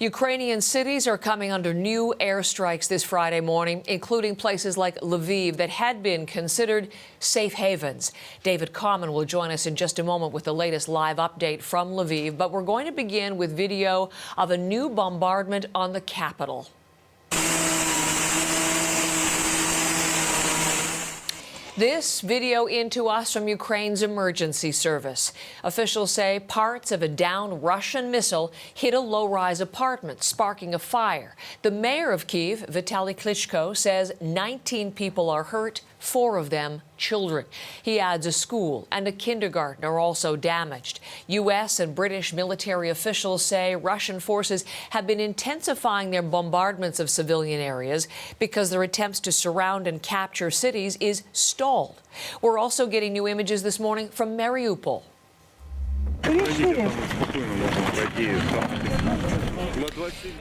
Ukrainian cities are coming under new airstrikes this Friday morning, including places like Lviv that had been considered safe havens. David Common will join us in just a moment with the latest live update from Lviv, but we're going to begin with video of a new bombardment on the capital. This video into us from Ukraine's emergency service. Officials say parts of a downed Russian missile hit a low-rise apartment, sparking a fire. The mayor of Kyiv, Vitaly Klitschko, says 19 people are hurt, 4 of them children. He adds a school and a kindergarten are also damaged. U.S. and British military officials say Russian forces have been intensifying their bombardments of civilian areas because their attempts to surround and capture cities is stalled. We're also getting new images this morning from Mariupol.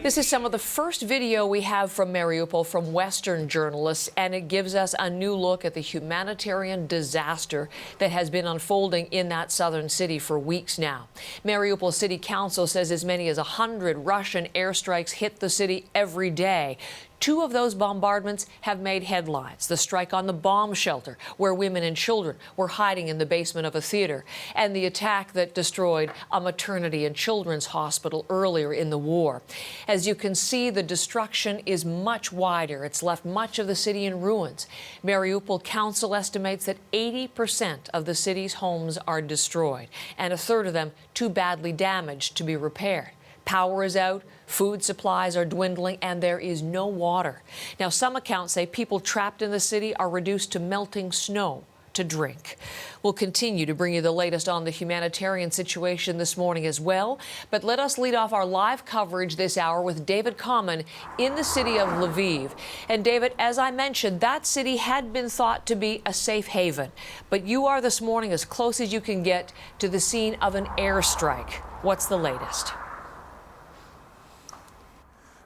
This is some of the first video we have from Mariupol from Western journalists, and it gives us a new look at the humanitarian disaster that has been unfolding in that southern city for weeks now. Mariupol City Council says as many as 100 Russian airstrikes hit the city every day. 2 of those bombardments have made headlines. The strike on the bomb shelter, where women and children were hiding in the basement of a theater, and the attack that destroyed a maternity and children's hospital earlier in the war. As you can see, the destruction is much wider. It's left much of the city in ruins. Mariupol Council estimates that 80% of the city's homes are destroyed, and a third of them too badly damaged to be repaired. Power is out, food supplies are dwindling, and there is no water. Now, some accounts say people trapped in the city are reduced to melting snow to drink. We'll continue to bring you the latest on the humanitarian situation this morning as well. But let us lead off our live coverage this hour with David Common in the city of Lviv. And David, as I mentioned, that city had been thought to be a safe haven. But you are this morning as close as you can get to the scene of an airstrike. What's the latest?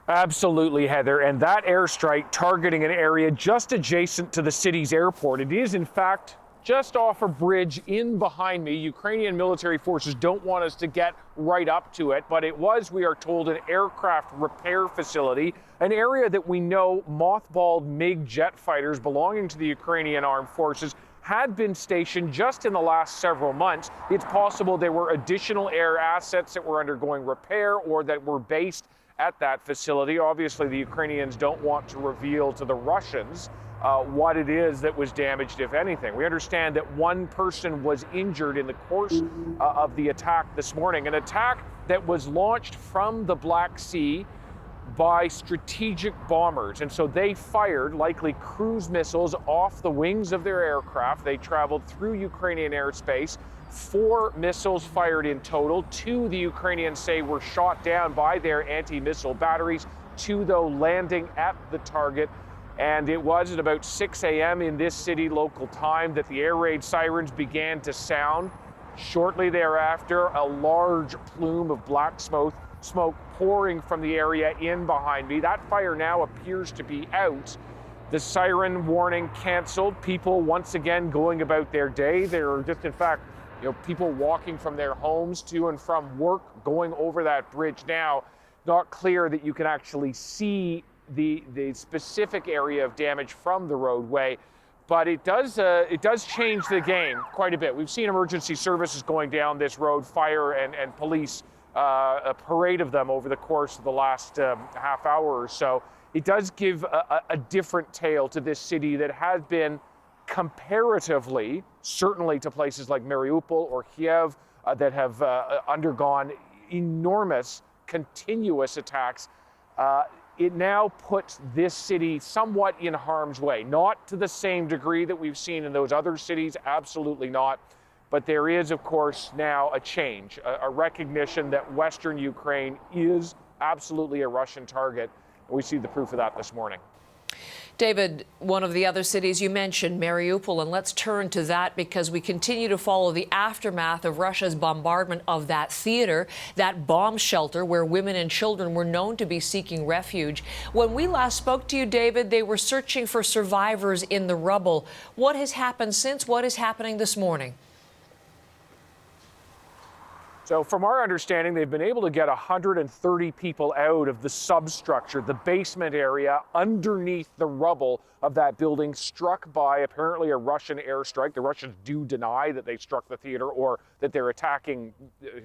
Absolutely, Heather, and that airstrike targeting an area just adjacent to the city's airport. It is, in fact, just off a bridge in behind me. Ukrainian military forces don't want us to get right up to it, but it was, we are told, an aircraft repair facility, an area that we know mothballed MiG jet fighters belonging to the Ukrainian armed forces had been stationed just in the last several months. It's possible there were additional air assets that were undergoing repair or that were based at that facility. Obviously, the Ukrainians don't want to reveal to the Russians what it is that was damaged, if anything. We understand that 1 person was injured in the course of the attack this morning, an attack that was launched from the Black Sea by strategic bombers. And so they fired likely cruise missiles off the wings of their aircraft. They traveled through Ukrainian airspace. 4 missiles fired in total. 2, the Ukrainians say, were shot down by their anti-missile batteries. 2, though, landing at the target. And it was at about 6 a.m. in this city local time that the air raid sirens began to sound. Shortly thereafter, a large plume of black smoke pouring from the area in behind me. That fire now appears to be out. The siren warning canceled. People once again going about their day. There are just, in fact, people walking from their homes to and from work, going over that bridge now. Not clear that you can actually see the specific area of damage from the roadway, but it does change the game quite a bit. We've seen emergency services going down this road, fire and police, a parade of them over the course of the last half hour or so. It does give a different tale to this city that has been comparatively, certainly to places like Mariupol or Kyiv that have undergone enormous, continuous attacks. It now puts this city somewhat in harm's way. Not to the same degree that we've seen in those other cities, absolutely not. But there is, of course, now a change, a recognition that Western Ukraine is absolutely a Russian target. We see the proof of that this morning. David, one of the other cities you mentioned, Mariupol, and let's turn to that because we continue to follow the aftermath of Russia's bombardment of that theater, that bomb shelter where women and children were known to be seeking refuge. When we last spoke to you, David, they were searching for survivors in the rubble. What has happened since? What is happening this morning? So from our understanding, they've been able to get 130 people out of the substructure, the basement area underneath the rubble of that building, struck by apparently a Russian airstrike. The Russians do deny that they struck the theater or that they're attacking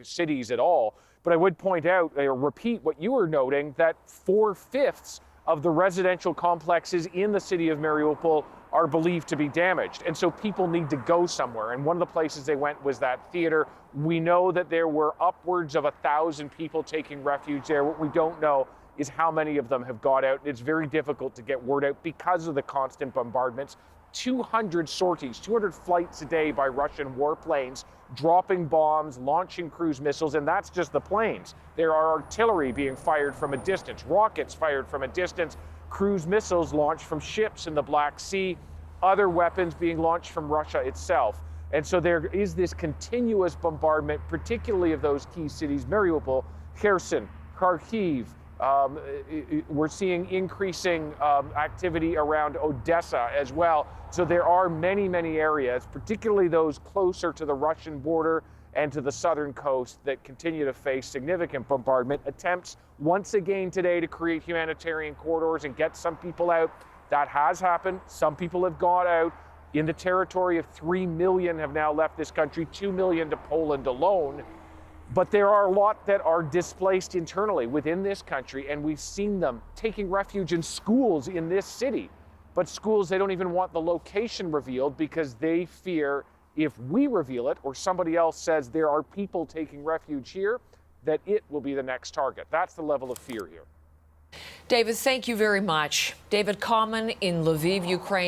cities at all. But I would point out, or repeat what you were noting, that 4/5 of the residential complexes in the city of Mariupol are believed to be damaged. And so people need to go somewhere. And one of the places they went was that theater. We know that there were upwards of 1,000 people taking refuge there. What we don't know is how many of them have got out. It's very difficult to get word out because of the constant bombardments. 200 sorties, 200 flights a day by Russian warplanes, dropping bombs, launching cruise missiles, and that's just the planes. There are artillery being fired from a distance, rockets fired from a distance, cruise missiles launched from ships in the Black Sea, other weapons being launched from Russia itself. And so there is this continuous bombardment, particularly of those key cities, Mariupol, Kherson, Kharkiv. We're seeing increasing activity around Odessa as well. So there are many, many areas, particularly those closer to the Russian border and to the southern coast, that continue to face significant bombardment. Attempts once again today to create humanitarian corridors and get some people out. That has happened. Some people have gone out. In the territory of 3 million have now left this country, 2 million to Poland alone. But there are a lot that are displaced internally within this country, and we've seen them taking refuge in schools in this city. But schools, they don't even want the location revealed because they fear if we reveal it or somebody else says there are people taking refuge here, that it will be the next target. That's the level of fear here. David, thank you very much. David Common in Lviv, Ukraine.